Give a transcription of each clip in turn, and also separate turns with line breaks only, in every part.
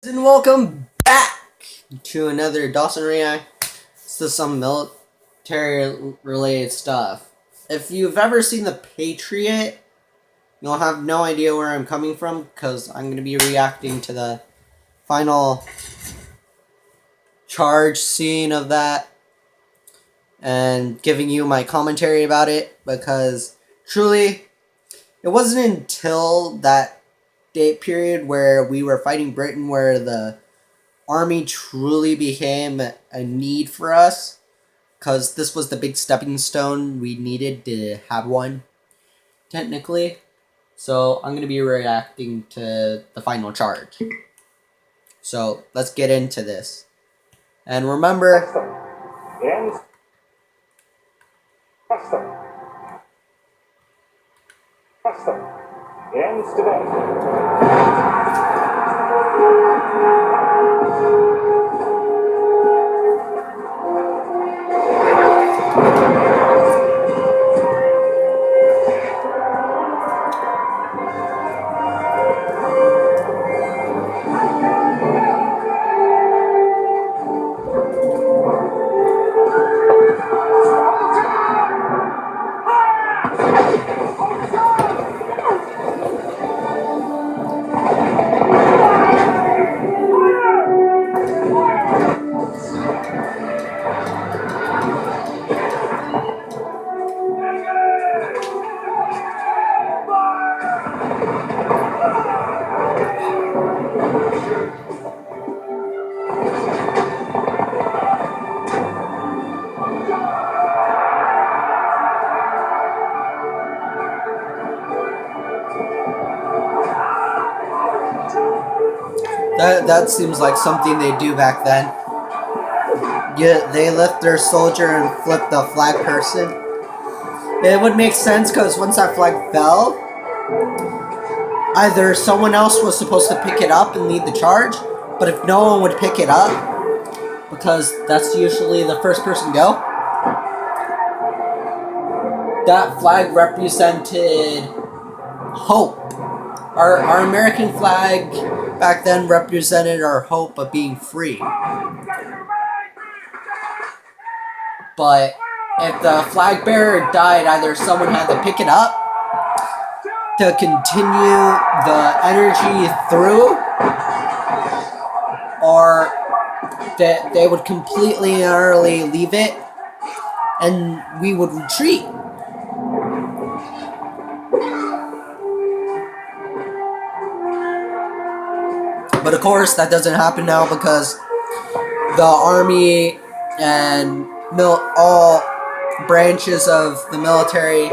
And welcome back to another Dawson React. This is some military related stuff. If you've ever seen the Patriot, you'll have no idea where I'm coming from because I'm going to be reacting to the final charge scene of that and giving you my commentary about it because truly it wasn't until that date period where we were fighting Britain where the Army truly became a need for us, because this was the big stepping stone we needed to have one, technically. So I'm going to be reacting to the final charge. So let's get into this. And remember... Ends today. That seems like something they do back then. Yeah, they lift their soldier and flip the flag person. It would make sense because once that flag fell, either someone else was supposed to pick it up and lead the charge, but if no one would pick it up, because that's usually the first person to go, that flag represented hope. Our American flag back then represented our hope of being free. But if the flag bearer died, either someone had to pick it up to continue the energy through, or that they would completely and utterly leave it and we would retreat. But of course that doesn't happen now because the army and all branches of the military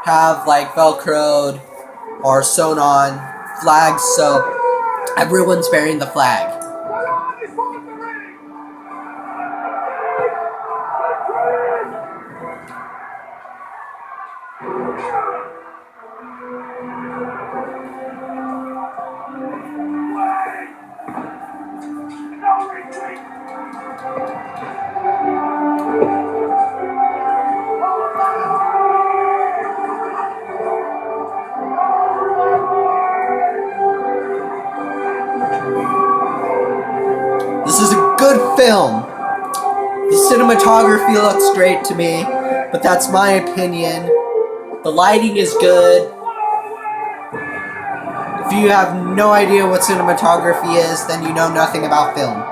have like velcroed or sewn on flags, so everyone's bearing the flag. This is a good film. The cinematography looks great to me, but that's my opinion. The lighting is good. If you have no idea what cinematography is, then you know nothing about film.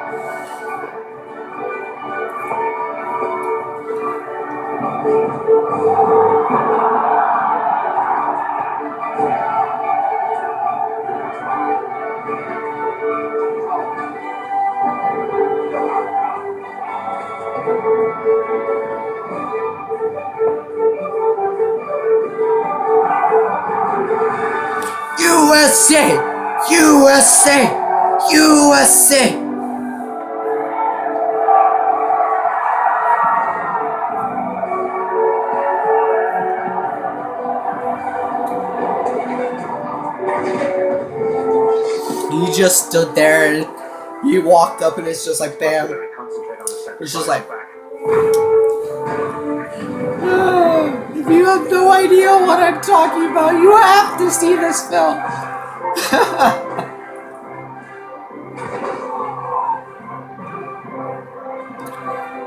USA! USA! USA! You just stood there and you walked up and it's just like bam. It's just like if you have no idea what I'm talking about, you have to see this film.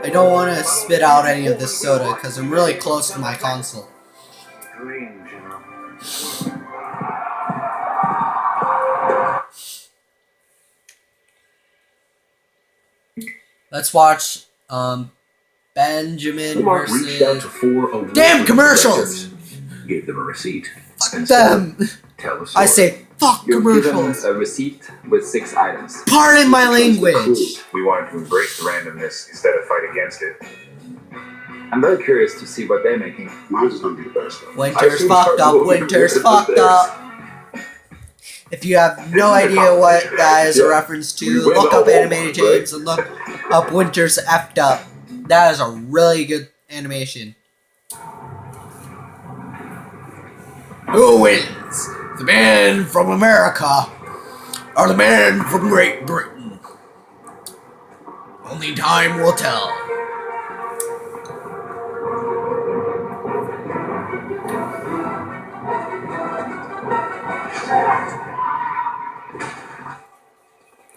I don't want to spit out any of this soda because I'm really close to my console.
Strange, you know.
Let's watch Benjamin
Walmart reached out to
versus...
4 award
Damn commercials!
directors, gave them a receipt.
Fuck them!
Tell the story.
I say fuck
You're given
commercials.
a receipt with 6 items.
Pardon my
Chose the
language.
clue. We wanted to embrace the randomness instead of fight against it.
I'm very curious to see what they're making.
Mine's is gonna be the best though.
Winter's fucked up. Winter's fucked up. If you have no idea what that is a reference to, look up Animated James and look up Winter's effed up. That is a really good animation. Who wins? The man from America or the man from Great Britain? Only time will tell.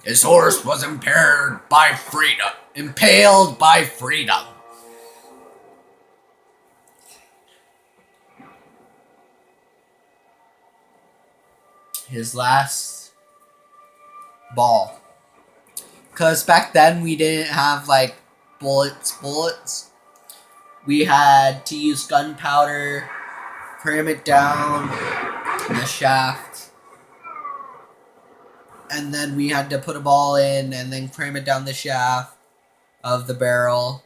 His horse was impaired by freedom. Impaled by freedom. His last ball. Because back then we didn't have like bullets. We had to use gunpowder, cram it down the shaft, and then we had to put a ball in and then cram it down the shaft of the barrel.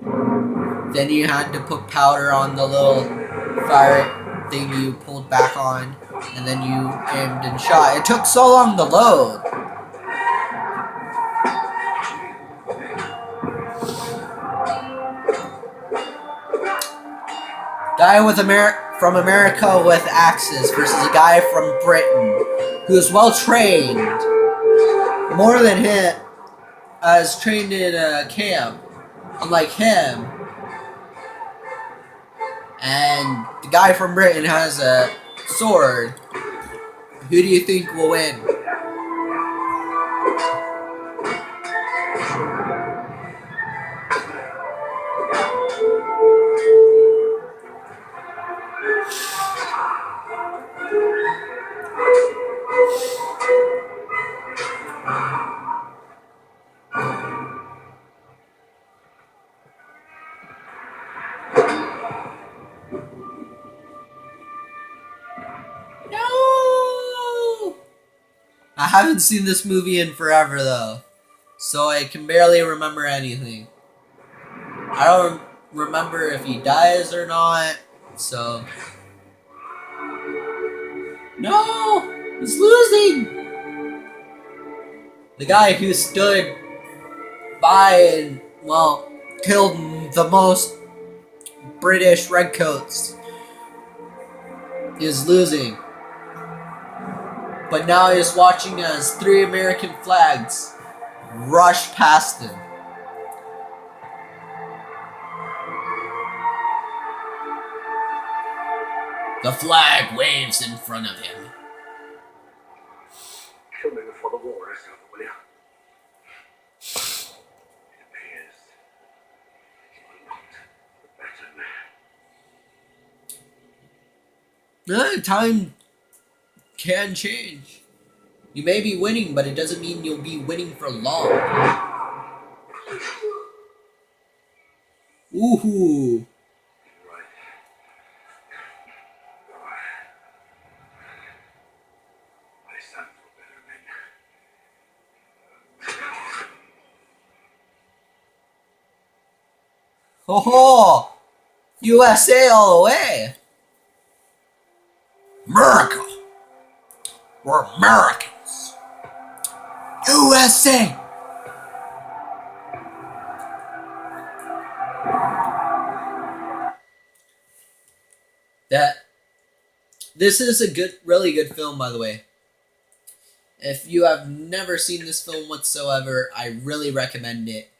Then you had to put powder on the little fire thing you pulled back on, and then you aimed and shot. It took so long to load. Guy from America with axes versus a guy from Britain who is well trained. More than him, is trained in a camp, unlike him. And the guy from Britain has a sword. Who do you think will win? I haven't seen this movie in forever though, so I can barely remember anything. I don't remember if he dies or not, so... No! He's losing! The guy who stood by and, well, killed the most British redcoats is losing. But now he's watching as 3 American flags rush past him. The flag waves in front of him.
Kill me before the war is over, will you? It appears you are not the better man.
Time can change. You may be winning, but it doesn't mean you'll be winning for long. Ooh. Ho-ho! USA all the way! America! We're Americans! USA! This is a really good film, by the way. If you have never seen this film whatsoever, I really recommend it.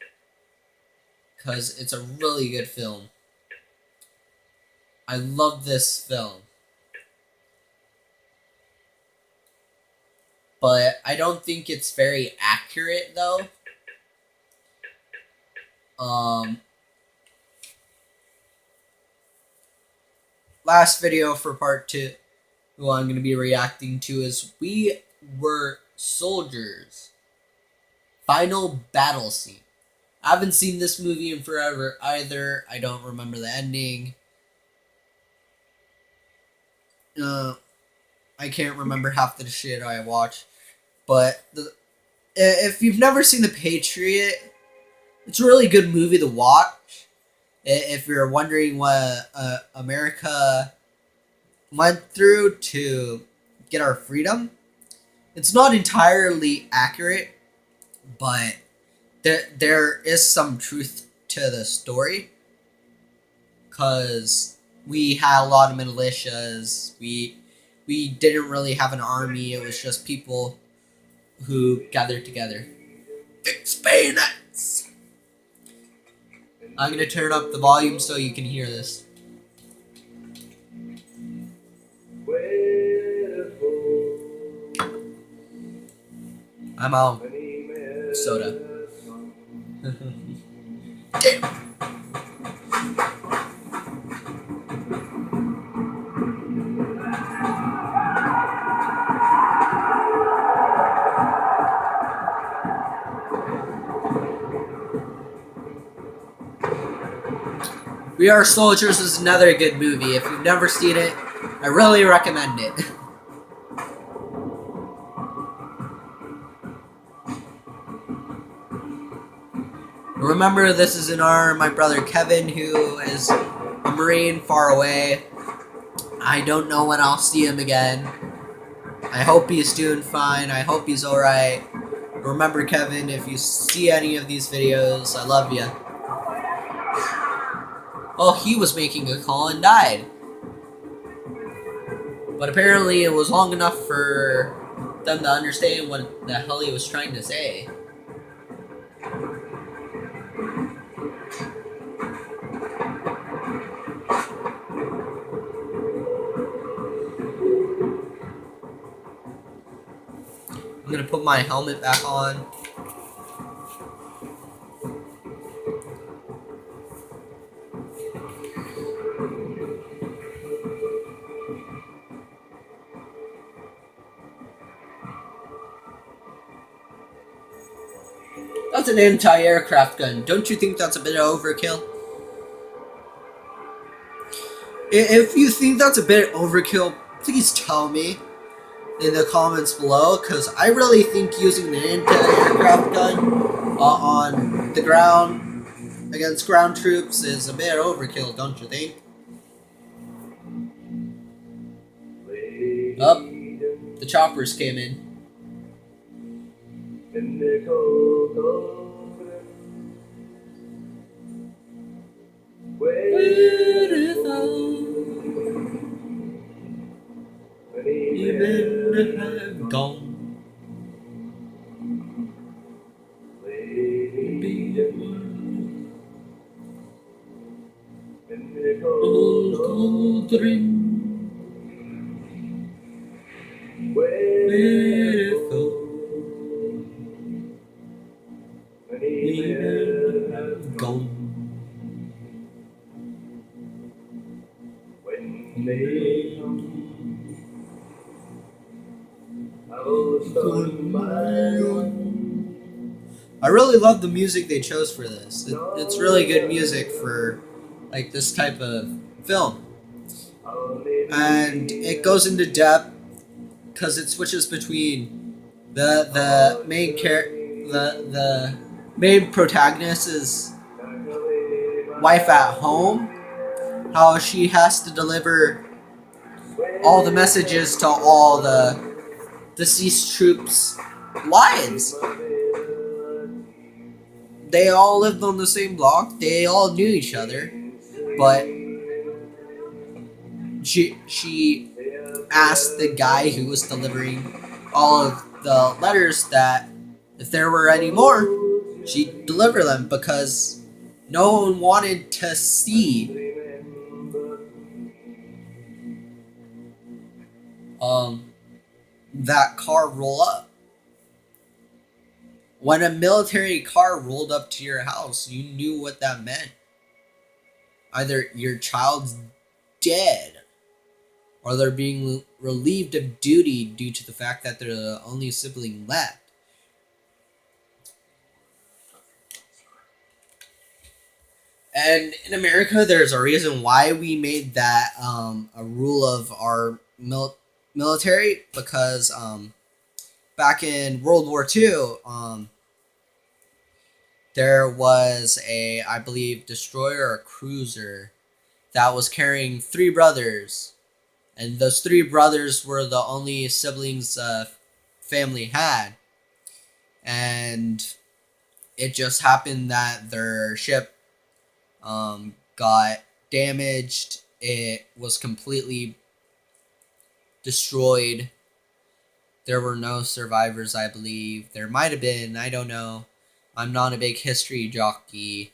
Because it's a really good film. I love this film. But I don't think it's very accurate, though. Um, last video for part 2, who I'm going to be reacting to, is We Were Soldiers. Final battle scene. I haven't seen this movie in forever either. I don't remember the ending. I can't remember half the shit I watched. But if you've never seen The Patriot, it's a really good movie to watch. If you're wondering what America went through to get our freedom, it's not entirely accurate, but there is some truth to the story. Because we had a lot of militias. We didn't really have an army. It was just people who gathered together. Fix bayonets! I'm gonna turn up the volume so you can hear this. I'm out of soda. Damn. We Are Soldiers is another good movie. If you've never seen it, I really recommend it. Remember, this is in honor of my brother Kevin, who is a Marine far away. I don't know when I'll see him again. I hope he's doing fine. I hope he's alright. Remember, Kevin, if you see any of these videos, I love you. Oh, he was making a call and died. But apparently it was long enough for them to understand what the hell he was trying to say. I'm gonna put my helmet back on. That's an anti-aircraft gun. Don't you think that's a bit of overkill? If you think that's a bit overkill, please tell me in the comments below, because I really think using the anti-aircraft gun on the ground against ground troops is a bit overkill, don't you think? Up, the choppers came in. Even gone. Old dream. Even gone. When they I really love the music they chose for this. It's really good music for like this type of film, and it goes into depth because it switches between the main protagonist's wife at home, how she has to deliver all the messages to all the deceased troops' wives. They all lived on the same block. They all knew each other, but she asked the guy who was delivering all of the letters that if there were any more, she'd deliver them, because no one wanted to see that car roll up. When a military car rolled up to your house, you knew what that meant. Either your child's dead, or they're being relieved of duty due to the fact that they're the only sibling left. And in America, there's a reason why we made that a rule of our military, because back in World War II, there was I believe, destroyer or cruiser that was carrying three brothers, and those three brothers were the only siblings family had, and it just happened that their ship got damaged. It was completely destroyed. There were no survivors, I believe. There might have been, I don't know. I'm not a big history jockey.